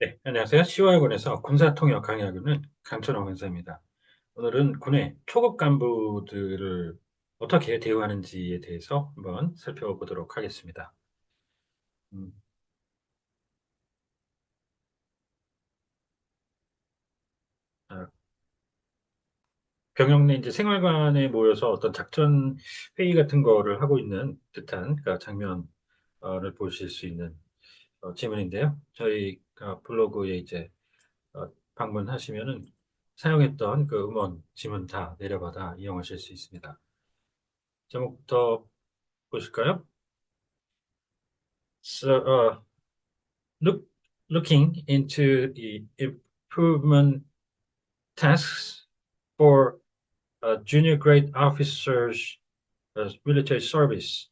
네, 안녕하세요. 시와학원에서 군사통역 강의하고 있는 강천호 강사입니다. 오늘은 군의 초급 간부들을 어떻게 대우하는지에 대해서 한번 살펴보도록 하겠습니다. 음, 아, 병영 내 이제 생활관에 모여서 어떤 작전 회의 같은 거를 하고 있는 듯한 그 장면을 보실 수 있는 지문인데요. 저희 블로그에 이제 방문하시면은 사용했던 그 음원 지문 다 내려받아 이용하실 수 있습니다. 제목부터 보실까요? So, look, looking into the improvement tasks for junior grade officers military service,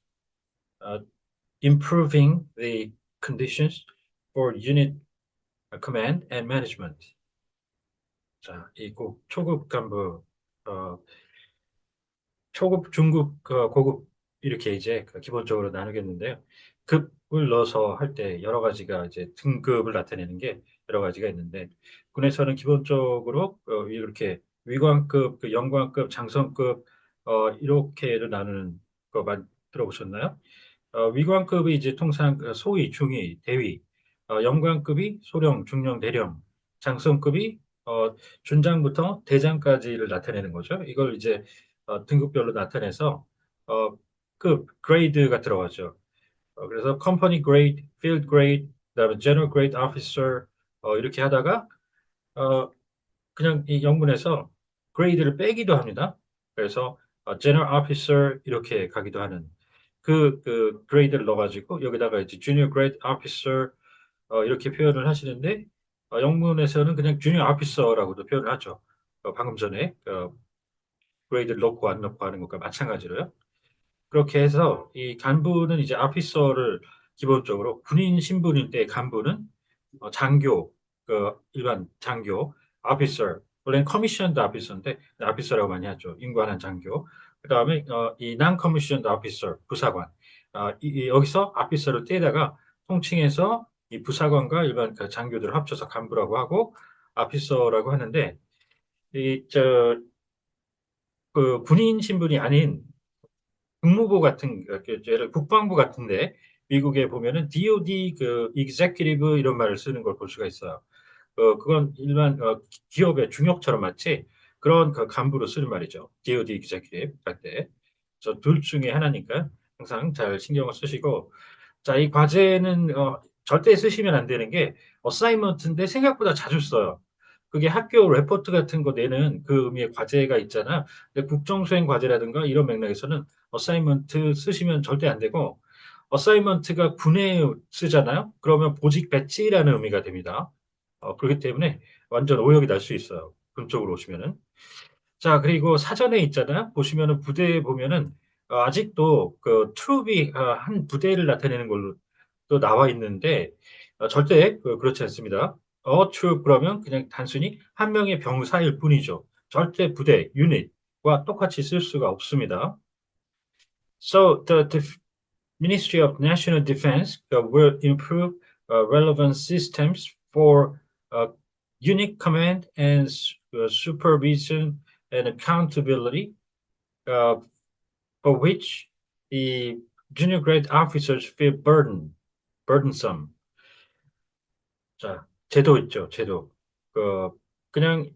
uh, improving the conditions for unit command and management. 자, 이 초급 간부, 어, 초급, 중급, 고급 이렇게 이제 기본적으로 나누겠는데요. 급을 넣어서 할 때 여러 가지가 이제 등급을 나타내는 게 여러 가지가 있는데 군에서는 기본적으로 이렇게 위관급, 영관급, 장성급 이렇게를 나누는 거만 들어보셨나요? 위관급이 이제 통상 소위, 중위, 대위, 영관급이 소령, 중령, 대령, 장성급이 준장부터 대장까지를 나타내는 거죠. 이걸 이제 등급별로 나타내서 어, 그레이드가 들어가죠. 그래서 컴퍼니 그레이드, 필드 그레이드, 그다음에 제너럴 그레이드 오피서 이렇게 하다가 어, 그냥 이 영문에서 그레이드를 빼기도 합니다. 그래서 제너럴 오피서 이렇게 가기도 하는 그 그레이드를 넣어가지고 여기다가 이제 주니어 그레이드 오피서 이렇게 표현을 하시는데 영문에서는 그냥 주니어 오피서라고도 표현을 하죠. 방금 전에 그레이드를 넣고 안 넣고 하는 것과 마찬가지로요. 그렇게 해서 이 간부는 이제 오피서를 기본적으로 군인 신분일 때 간부는 장교, 일반 장교, 오피서, 원래는 커미션드 오피서인데 오피서라고 많이 하죠. 임관한 장교. 그다음에 이 non-commissioned officer, 부사관. 여기서 오피서를 떼다가 통칭해서 이 부사관과 일반 그 장교들을 합쳐서 간부라고 하고 오피서라고 하는데 이저 그 군인 신분이 아닌 국무부 같은 예를 국방부 같은데 미국에 보면은 DoD 그 executive 이런 말을 쓰는 걸 볼 수가 있어요. 그건 일반 기업의 중역처럼 마치 그런 그 간부로 쓰는 말이죠. DoD executive 할 때. 그래서 둘 중에 하나니까 항상 잘 신경을 쓰시고 자, 이 과제는 절대 쓰시면 안 되는 게 어사이먼트인데 생각보다 자주 써요. 그게 학교 레포트 같은 거 내는 그 의미의 과제가 있잖아. 근데 국정수행 과제라든가 이런 맥락에서는 어사이먼트 쓰시면 절대 안 되고 어사이먼트가 군에 쓰잖아요. 그러면 보직 배치라는 의미가 됩니다. 그렇기 때문에 완전 오역이 날 수 있어요. 군 쪽으로 오시면은. 자, 그리고 사전에 있잖아요. 보시면은 부대에 보면은 아직도 그 트룹이 한 부대를 나타내는 걸로 또 나와 있는데 절대 그렇지 않습니다. 트룹 그러면 그냥 단순히 한 명의 병사일 뿐이죠. 절대 부대, 유닛과 똑같이 쓸 수가 없습니다. So the Ministry of National Defense will improve relevant systems for uh, unit command and supervision and accountability, uh, for which the junior grade officers feel burdensome. 자, 제도 있죠, 제도. 그냥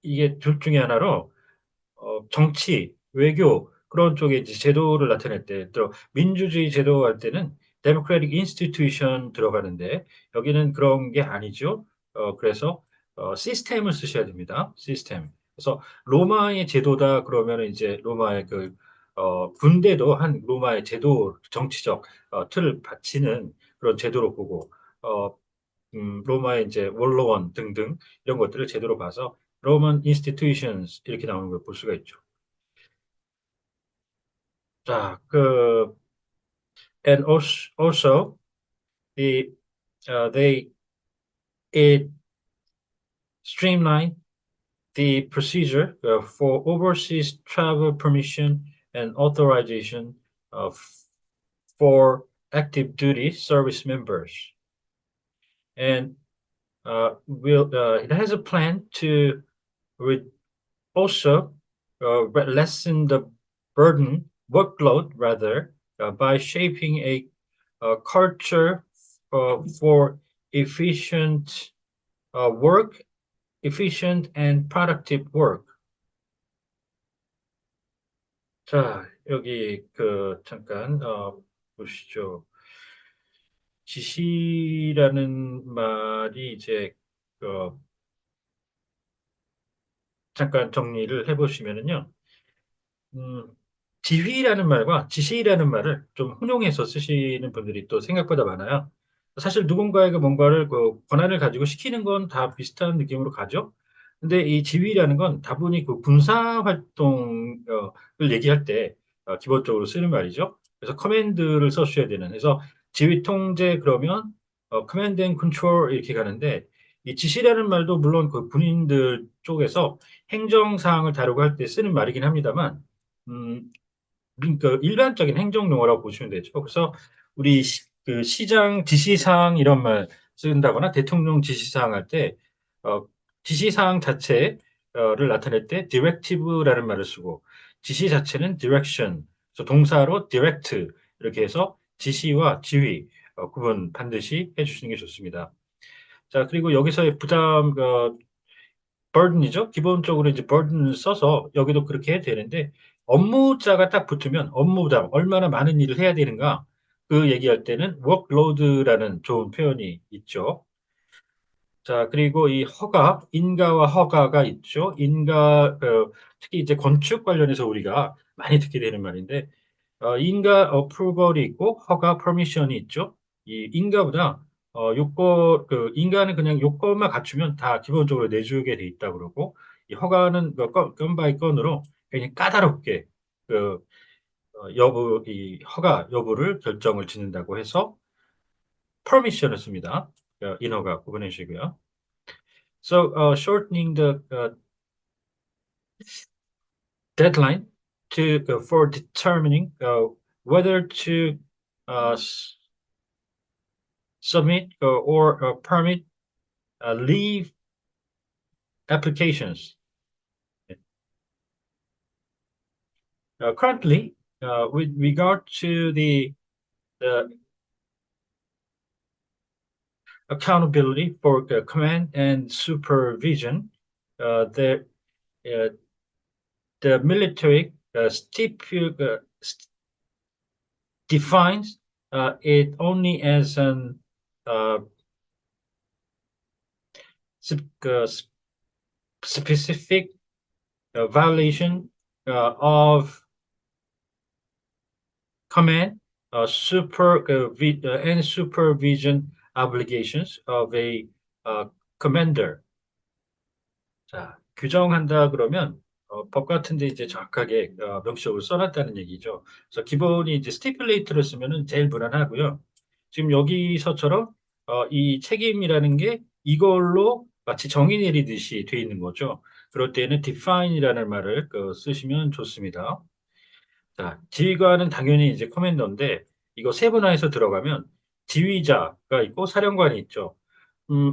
이게 둘 중에 하나로 정치, 외교 그런 쪽에 이제 제도를 나타낼 때, 또 민주주의 제도 할 때는 democratic institution 들어가는데 여기는 그런 게 아니죠. 그래서 시스템을 쓰셔야 됩니다. 시스템. 그래서 로마의 제도다 그러면 이제 로마의 군대도 한 로마의 제도 정치적 틀을 바치는 그런 제도로 보고 어, 로마의 이제 원로원 등등 이런 것들을 제대로 봐서 Roman institutions 이렇게 나오는 걸 볼 수가 있죠. 자, and also the they it streamline the procedure for overseas travel permission and authorization of for active duty service members. And it has a plan to also lessen the workload rather, by shaping a culture for efficient work, efficient and productive work. 자, 여기 잠깐 보시죠. 지시라는 말이 이제 그 잠깐 정리를 해보시면은요. 음, 지휘라는 말과 지시라는 말을 좀 혼용해서 쓰시는 분들이 또 생각보다 많아요. 사실 누군가에게 뭔가를 권한을 가지고 시키는 건 다 비슷한 느낌으로 가죠. 근데 이 지휘라는 건 다분히 군사 활동을 얘기할 때 기본적으로 쓰는 말이죠. 그래서 커맨드를 써주셔야 되는. 그래서 지휘 통제 그러면 커맨드 앤 컨트롤 이렇게 가는데 이 지시라는 말도 물론 그 군인들 쪽에서 행정 사항을 다루고 할 때 쓰는 말이긴 합니다만 음, 그 일반적인 행정 용어라고 보시면 되죠. 그래서 우리 시장 지시사항 이런 말 쓴다거나 대통령 지시사항 할 때, 지시사항 자체를 나타낼 때 directive라는 말을 쓰고, 지시 자체는 direction, 그래서 동사로 direct 이렇게 해서 지시와 지휘 구분 반드시 해주시는 게 좋습니다. 자, 그리고 여기서의 부담, burden이죠. 기본적으로 이제 burden을 써서 여기도 그렇게 해도 되는데 업무자가 딱 붙으면 업무 부담, 얼마나 많은 일을 해야 되는가 그 얘기할 때는 workload라는 좋은 표현이 있죠. 자, 그리고 이 인가와 허가가 있죠. 특히 이제 건축 관련해서 우리가 많이 듣게 되는 말인데, 인가 어프로벌이 있고 허가 퍼미션이 있죠. 이 인가보다 인가는 그냥 요건만 갖추면 다 기본적으로 내주게 돼 있다 그러고 이 허가는 건 바이 건으로 굉장히 까다롭게 그 이 허가 여부를 결정을 짓는다고 해서 퍼미션을 씁니다. 인허가 구분해 주시고요. So shortening the deadline to for determining whether to uh, submit or permit leave applications. Currently, with regard to the accountability for command and supervision, the the military defines it only as an uh, specific violation of command, and supervision obligations of a commander. 자, 규정한다 그러면 법 같은데 이제 정확하게 명시적으로 써놨다는 얘기죠. 그래서 기본이 이제 stipulate를 쓰면은 제일 무난하고요. 지금 여기서처럼 이 책임이라는 게 이걸로 마치 정의 내리듯이 돼 있는 거죠. 그럴 때는 define이라는 말을 쓰시면 좋습니다. 자, 지휘관은 당연히 이제 커맨더인데 이거 세분화해서 들어가면 지휘자가 있고 사령관이 있죠.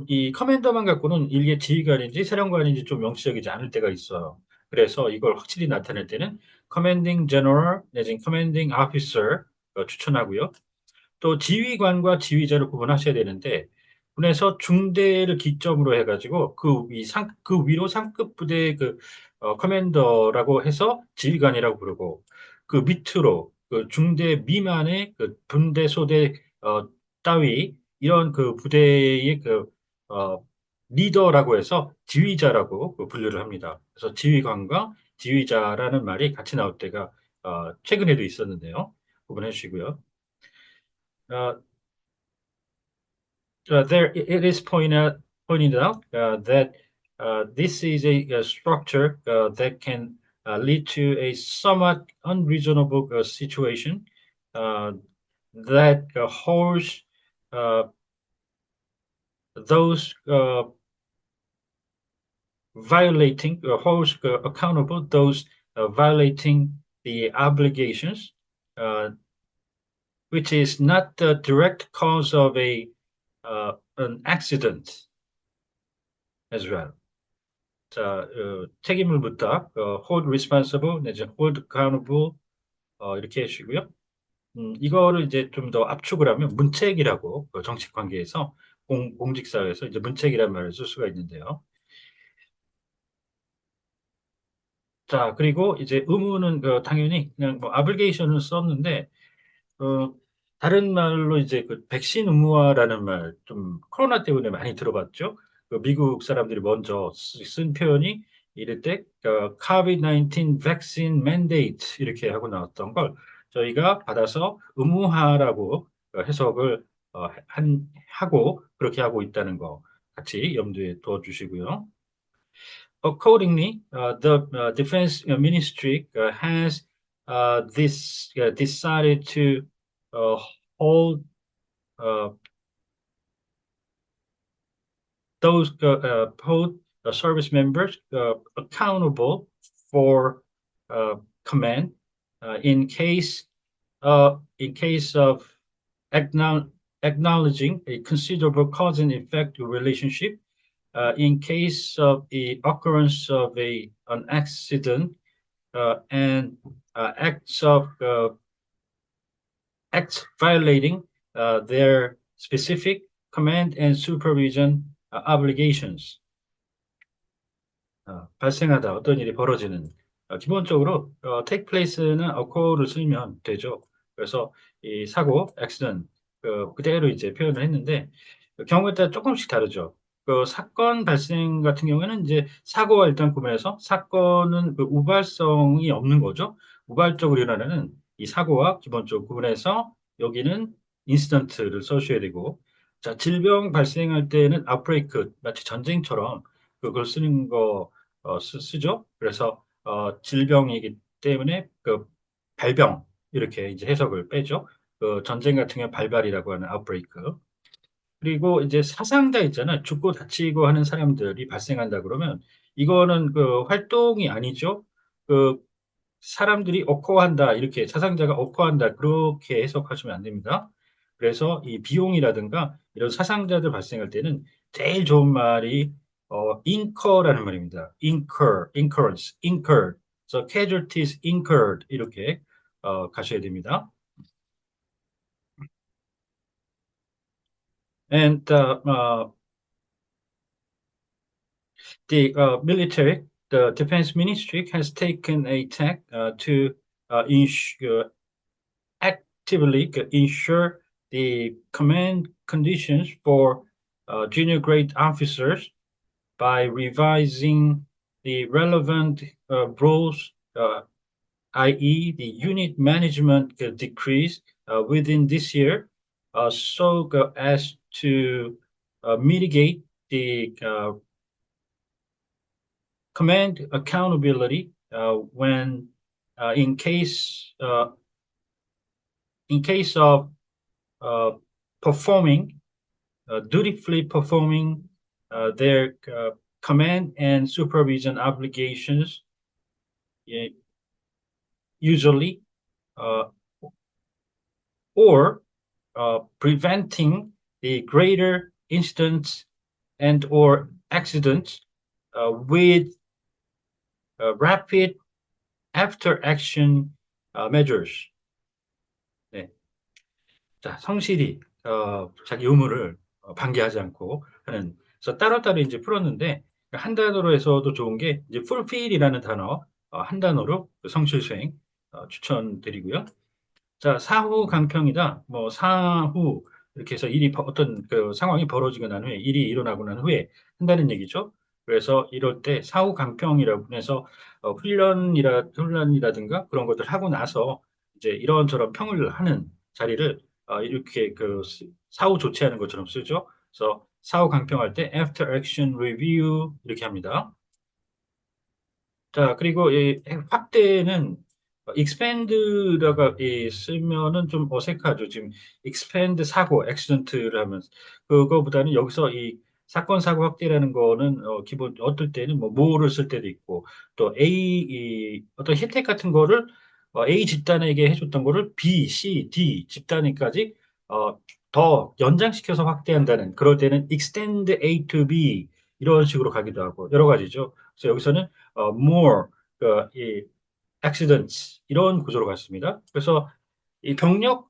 이 커맨더만 갖고는 이게 지휘관인지 사령관인지 좀 명시적이지 않을 때가 있어요. 그래서 이걸 확실히 나타낼 때는 커맨딩 제너럴 내지는 커맨딩 오피서 추천하고요. 또 지휘관과 지휘자를 구분하셔야 되는데 군에서 중대를 기점으로 해가지고 그 위로 상급 부대 커맨더라고 해서 지휘관이라고 부르고 그 밑으로 그 중대 미만의 그 분대 소대 따위 이런 그 부대의 어, 리더라고 해서 지휘자라고 분류를 합니다. 그래서 지휘관과 지휘자라는 말이 같이 나올 때가 최근에도 있었는데요. 구분해 주시고요. Uh, it is pointed out that this is a structure that can lead to a somewhat unreasonable situation that holds those holds accountable those violating the obligations, which is not the direct cause of an accident. as well. 자, 책임을 묻다, hold responsible, 내지 hold accountable, 이렇게 해주시고요. 이거를 이제 좀 더 압축을 하면 문책이라고 정책 관계에서 공직사회에서 이제 문책이라는 말을 쓸 수가 있는데요. 자, 그리고 이제 의무는 당연히 그냥 뭐 아블게이션을 썼는데 어, 다른 말로 이제 그 백신 의무화라는 말 좀 코로나 때문에 많이 들어봤죠. 그 미국 사람들이 먼저 쓴 표현이 이럴 때 COVID-19 vaccine mandate 이렇게 하고 나왔던 걸 저희가 받아서 의무화라고 해석을 하고 그렇게 하고 있다는 거 같이 염두에 둬 주시고요. Accordingly, the Defense Ministry has decided to uh, hold uh, hold service members accountable for command in case of acknowledging a considerable cause and effect relationship in case of the occurrence of an accident and acts violating their specific command and supervision obligations. 발생하다 어떤 일이 벌어지는 기본적으로 take place는 occur를 쓰면 되죠. 그래서 이 사고 accident 그대로 이제 표현을 했는데 경우에 따라 조금씩 다르죠. 그 사건 발생 같은 경우에는 이제 사고와 일단 구분해서 사건은 그 우발성이 없는 거죠. 우발적으로 일어나는 이 사고와 기본적으로 구분해서 여기는 인시던트를 써주셔야 되고 자 질병 발생할 때는 아웃브레이크 마치 전쟁처럼 그걸 쓰는 거 쓰죠. 그래서 질병이기 때문에 그 발병 이렇게 이제 해석을 빼죠. 그 전쟁 같은 경우 발발이라고 하는 아웃브레이크. 그리고 이제 사상자 있잖아요. 죽고 다치고 하는 사람들이 발생한다 그러면 이거는 그 활동이 아니죠. 그 사람들이 어커한다 이렇게 사상자가 어커한다 그렇게 해석하시면 안 됩니다. 그래서 이 비용이라든가 이런 사상자들 발생할 때는 제일 좋은 말이 incur라는 말입니다. incurred. So casualties incurred 이렇게 가셔야 됩니다. And the military, the defense ministry has taken a tack to actively ensure the command conditions for junior grade officers by revising the relevant rules, i.e., the unit management decrees within this year, so as to mitigate the command accountability when in case of uh, performing dutifully performing their command and supervision obligations usually uh, or preventing the greater incidents and or accidents with rapid after action measures. 네. 자, 성실히 자기 의무를 방기하지 않고 하는 그래서 따로따로 이제 풀었는데 한 단어로 해서도 좋은 게 이제 fulfill이라는 단어 한 단어로 성실 수행 추천드리고요. 자, 사후 강평이다. 뭐 사후 이렇게 해서 어떤 그 상황이 벌어지고 난 후에 일이 일어나고 난 후에 한다는 얘기죠. 그래서 이럴 때 사후 강평이라고 해서 훈련이라든가 그런 것들 하고 나서 이제 이런저런 평을 하는 자리를 이렇게 그 사후 조치하는 것처럼 쓰죠. 그래서 사후 강평할 때 after action review 이렇게 합니다. 자, 그리고 이 확대는 expand라가 쓰면은 좀 어색하죠. 지금 expand 사고, accident를 하면 그거보다는 여기서 이 사건 사고 확대라는 거는 기본 어떨 때는 뭐 more를 쓸 때도 있고 또 어떤 혜택 같은 거를 A 집단에게 해줬던 거를 B, C, D 집단에까지 더 연장시켜서 확대한다는 그럴 때는 extend A to B 이런 식으로 가기도 하고 여러 가지죠. 그래서 여기서는 more 이 accidents 이런 구조로 갔습니다. 그래서 이 병력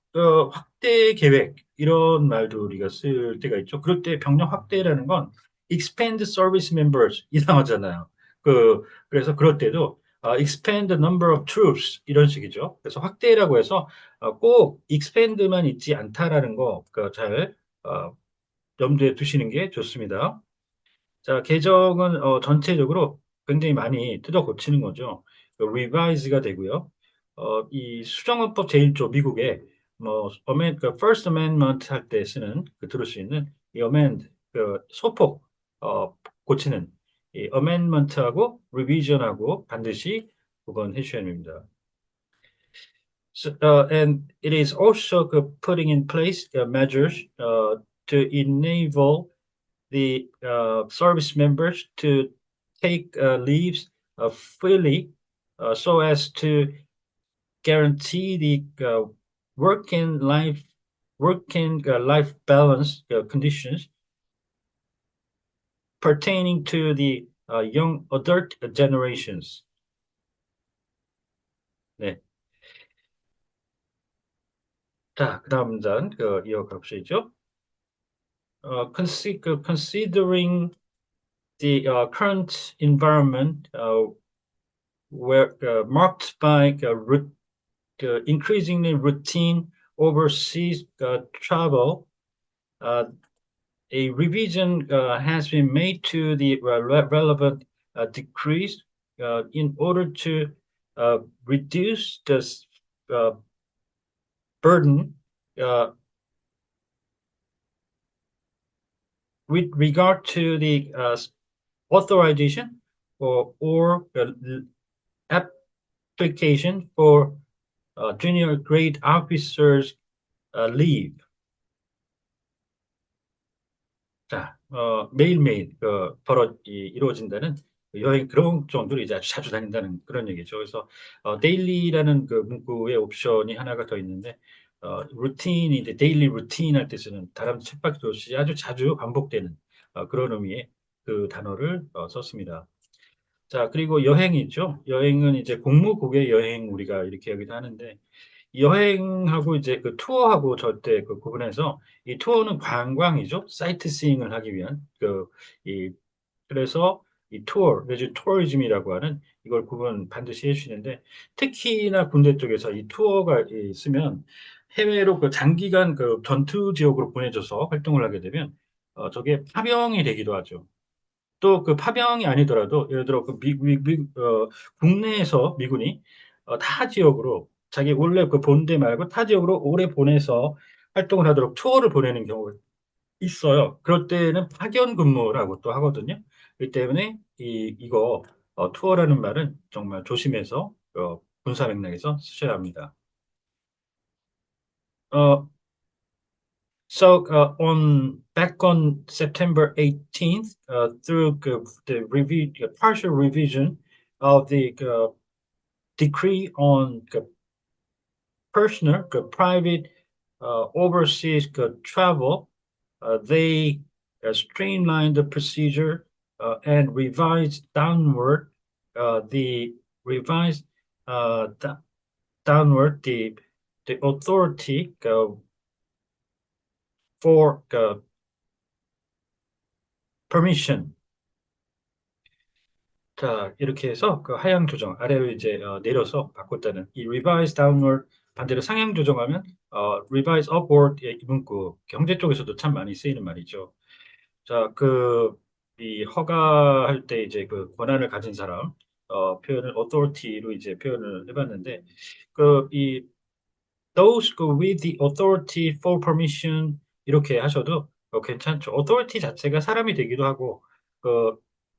확대 계획 이런 말도 우리가 쓸 때가 있죠. 그럴 때 병력 확대라는 건 expand service members 이상하잖아요. 그래서 그럴 때도 expand the number of troops 이런 식이죠. 그래서 확대라고 해서 꼭 expand만 있지 않다라는 거잘 염두에 두시는 게 좋습니다. 자, 개정은 전체적으로 굉장히 많이 뜯어 고치는 거죠. revise가 되고요. 이 수정헌법 제1조 미국에 그 First Amendment 할 때 쓰는 들을 수 있는 이 amend 소폭 고치는 이 amendment하고 revision하고 반드시 구분해 주셔야 됩니다. So, and it is also putting in place measures to enable the service members to take leaves freely so as to guarantee the working life balance conditions pertaining to the young adult generations. 네. 자, 그다음 문장 이어가 보시죠. Considering the current environment where marked by increasingly routine overseas travel, uh, a revision has been made to the relevant decrees in order to reduce the uh, burden uh, with regard to the authorization or application for junior grade officers leave. 자, 매일매일 이루어진다는 여행 그런 정도로 이제 아주 자주 다닌다는 그런 얘기죠. 그래서 데일리라는 그 문구의 옵션이 하나가 더 있는데 루틴이 이제 데일리 루틴 할 때 쓰는 다람쥐 쳇바퀴 도시 아주 자주 반복되는 그런 의미의 그 단어를 썼습니다. 자, 그리고 여행이 있죠. 여행은 이제 공무국의 여행 우리가 이렇게 여기도 하는데 여행하고 이제 그 투어하고 절대 구분해서 이 투어는 관광이죠. 사이트시잉을 하기 위한 이 그래서 이 투어 내지 투어리즘이라고 하는 이걸 구분 반드시 해주시는데 특히나 군대 쪽에서 이 투어가 있으면 해외로 장기간 전투 지역으로 보내져서 활동을 하게 되면 저게 파병이 되기도 하죠. 또 파병이 아니더라도 예를 들어 국내에서 미군이 타 지역으로 자기 원래 본대 말고 타 지역으로 오래 보내서 활동을 하도록 투어를 보내는 경우가 있어요. 그럴 때는 파견 근무라고 또 하거든요. 그렇기 때문에 이거 투어라는 말은 정말 조심해서 군사 맥락에서 쓰셔야 합니다. 어, So on back on September 18th, through the partial revision of the decree on personal private overseas travel, they streamlined the procedure and revised downward the revised downward the authority for permission. 자, 이렇게 해서 하향 조정, 아래로 이제 내려서 바꿨다는 이 revise downward 반대로 상향 조정하면 revise upward의 이 문구 경제 쪽에서도 참 많이 쓰이는 말이죠. 자, 이 허가할 때 이제 권한을 가진 사람 표현을 authority로 이제 표현을 해봤는데 이 those with the authority for permission 이렇게 하셔도 괜찮죠. authority 자체가 사람이 되기도 하고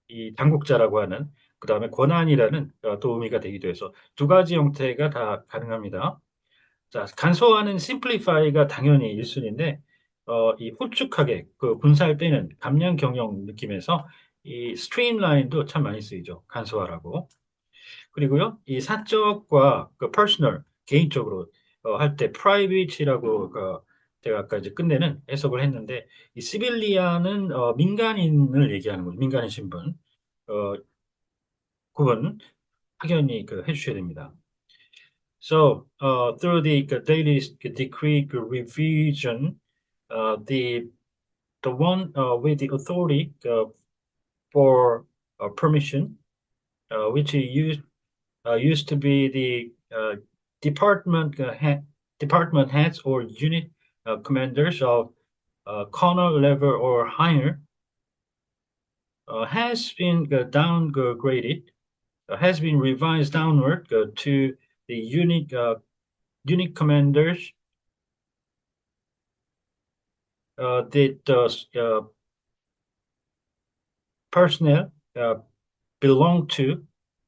이 당국자라고 하는 그 다음에 권한이라는 또 의미가 되기도 해서 두 가지 형태가 다 가능합니다. 자, 간소화는 simplify가 당연히 1순위인데 이 후축하게 군사할 때는 감량 경영 느낌에서 이 streamline도 참 많이 쓰이죠. 간소화라고. 그리고요, 이 사적과 personal 개인적으로 할 때 private라고 제가 아까 이제 끝내는 해석을 했는데 이 시빌리아는 민간인을 얘기하는 거죠. 민간인 신분. 어, 그건 확연히 해주셔야 됩니다. So, through the daily decree revision, the one with the authority for permission, which used to be the department heads or unit commanders of colonel level or higher, has been downgraded, has been revised downward to the unit commanders that personnel belong to,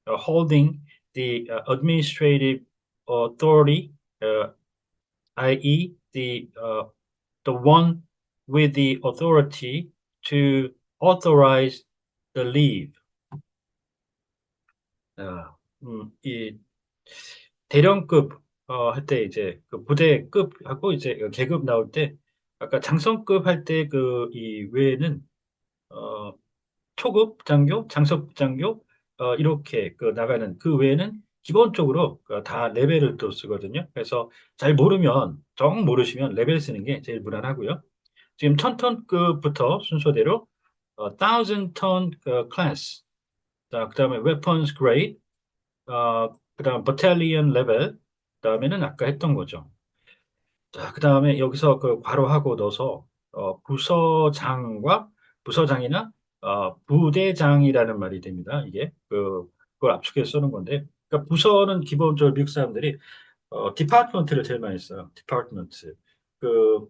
holding the administrative authority, i.e., the one with the authority to authorize the leave. 이 대령급 할 때 이제 그 부대급하고 이제 계급 나올 때 아까 장성급 할 때 이 외에는 어, 초급 장교, 장석 장교 이렇게 나가는 그 외에는 기본적으로 다 레벨을 또 쓰거든요. 그래서 잘 모르면 정 모르시면 레벨 쓰는 게 제일 무난하고요. 지금 1000톤급부터 순서대로 1000톤 클래스, 자, 그다음에 weapons grade, 그다음 battalion level, 그다음에는 아까 했던 거죠. 자, 그다음에 여기서 괄호하고 넣어서 부서장과 부서장이나 부대장이라는 말이 됩니다. 이게 그걸 압축해서 쓰는 건데, 그러니까 부서는 기본적으로 미국 사람들이 디파트먼트를 제일 많이 써요. 디파트먼트.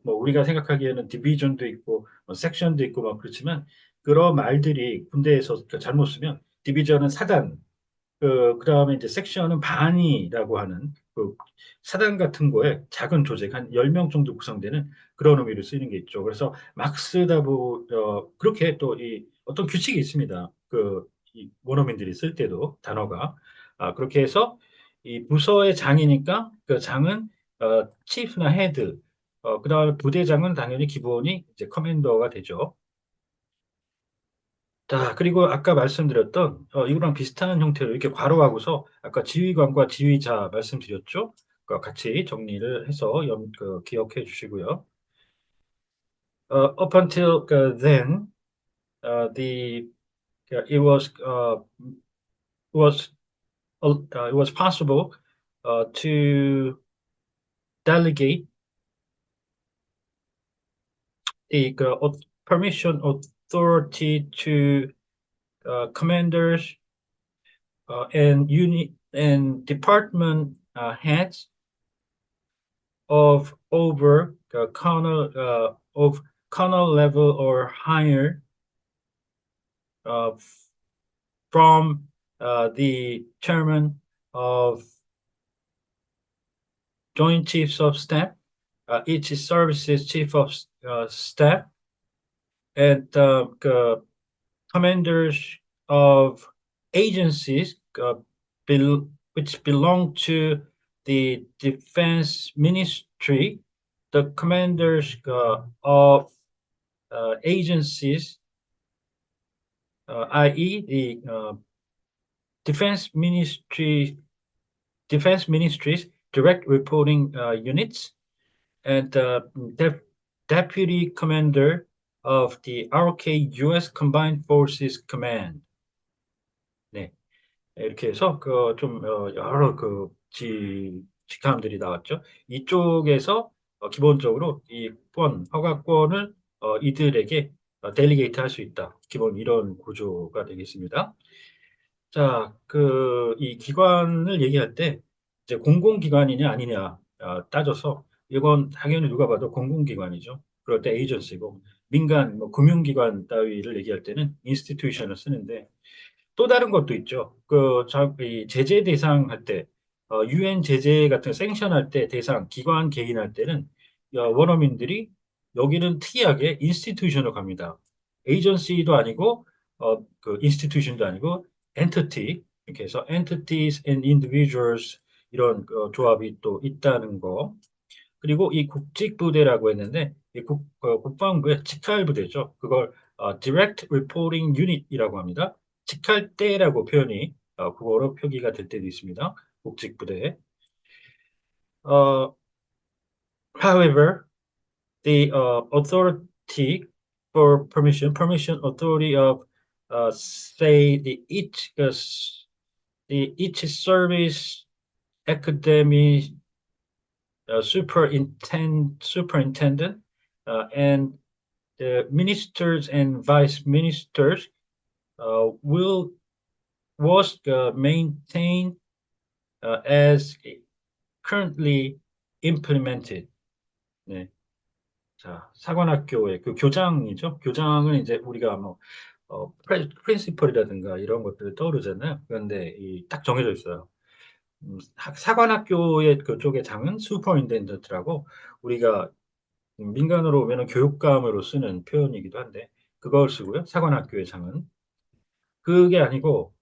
뭐 우리가 생각하기에는 디비전도 있고 섹션도 있고 막 그렇지만 그런 말들이 군대에서 잘못 쓰면 디비전은 사단, 그다음에 이제 섹션은 반이라고 하는 사단 같은 거에 작은 조직 한 10명 정도 구성되는 그런 의미로 쓰이는 게 있죠. 그래서 막 쓰다 그렇게 또 이 어떤 규칙이 있습니다. 이 원어민들이 쓸 때도 단어가 그렇게 해서 이 부서의 장이니까 그 장은 치프나 헤드, 그다음에 부대장은 당연히 기본이 이제 커맨더가 되죠. 자, 그리고 아까 말씀드렸던 이거랑 비슷한 형태로 이렇게 괄호하고서 아까 지휘관과 지휘자 말씀드렸죠? 같이 정리를 해서 기억해 주시고요. Up until then, the it was it was possible to delegate the permission authority to commanders and unit and department heads of over of colonel level or higher uh, from the chairman of Joint Chiefs of Staff, each services chief of staff, and commanders of agencies which belong to the defense ministry, the commanders of agencies, i.e., the defense ministries direct reporting units, and deputy commander of the RK U.S. Combined Forces Command. 네, 이렇게 해서 여러 직함들이 나왔죠. 이쪽에서 기본적으로 허가권을 이들에게 델리게이트 할 수 있다. 기본 이런 구조가 되겠습니다. 자, 이 기관을 얘기할 때 이제 공공기관이냐 아니냐 따져서 이건 당연히 누가 봐도 공공기관이죠. 그럴 때 에이전시고 민간 뭐 금융기관 따위를 얘기할 때는 인스티튜션을 쓰는데 또 다른 것도 있죠. 이 제재 대상 할 때, 유엔 제재 같은 거 생션할 때 대상, 기관 개인할 때는 원어민들이 여기는 특이하게 인스티튜션으로 갑니다. 에이전시도 아니고, 인스티튜션도 아니고, 엔티티, 이렇게 해서 entities and individuals 이런 조합이 또 있다는 거. 그리고 이 국직부대라고 했는데 이 국방부의 직할부대죠. 그걸 Direct Reporting Unit이라고 합니다. 직할대라고 표현이 국어로 표기가 될 때도 있습니다. 국직부대. 어, however, the authority for permission authority of say the each service academy superintendent and the ministers and vice ministers will was maintained as currently implemented. 네. 자, 사관학교의 그 교장이죠. 교장은 이제 우리가 뭐 프린시펄이라든가 이런 것들을 떠오르잖아요. 그런데 딱 정해져 있어요. 사관학교의 그쪽의 장은 슈퍼인텐던트라고 우리가 민간어로 오면은 교육감으로 쓰는 표현이기도 한데 그걸 쓰고요. 사관학교의 장은 그게 아니고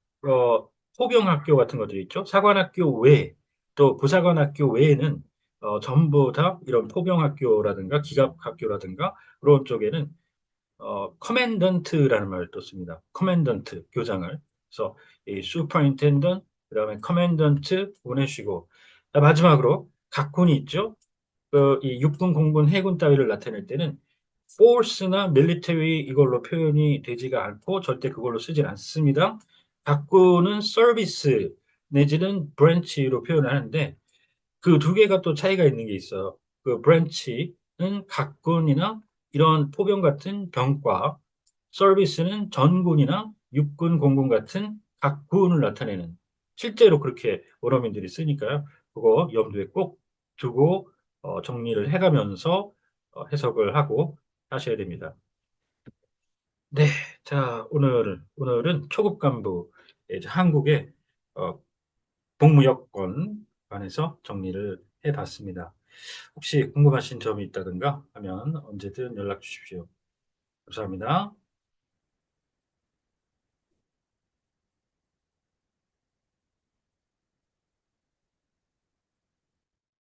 포병학교 같은 것들 있죠. 사관학교 외에 또 부사관학교 외에는 전부 다 이런 포병학교라든가 기갑학교라든가 그런 쪽에는 커맨던트라는 말을 또 씁니다. 커맨던트 교장을. 그래서 이 슈퍼인텐던 그다음에 커맨던트 보내시고 마지막으로 각군이 있죠. 이 육군, 공군, 해군 따위를 나타낼 때는 force나 military 이걸로 표현이 되지가 않고 절대 그걸로 쓰질 않습니다. 각군은 service 내지는 branch로 표현하는데 그 두 개가 또 차이가 있는 게 있어요. 그 branch는 각군이나 이런 포병 같은 병과, 서비스는 전군이나 육군, 공군 같은 각군을 나타내는 실제로 그렇게 원어민들이 쓰니까요. 그거 염두에 꼭 두고 정리를 해가면서 해석을 하고 하셔야 됩니다. 네, 자 오늘은 초급 간부 이제 한국의 어, 복무여건 관해서 정리를 해봤습니다. 혹시 궁금하신 점이 있다든가 하면 언제든 연락 주십시오. 감사합니다.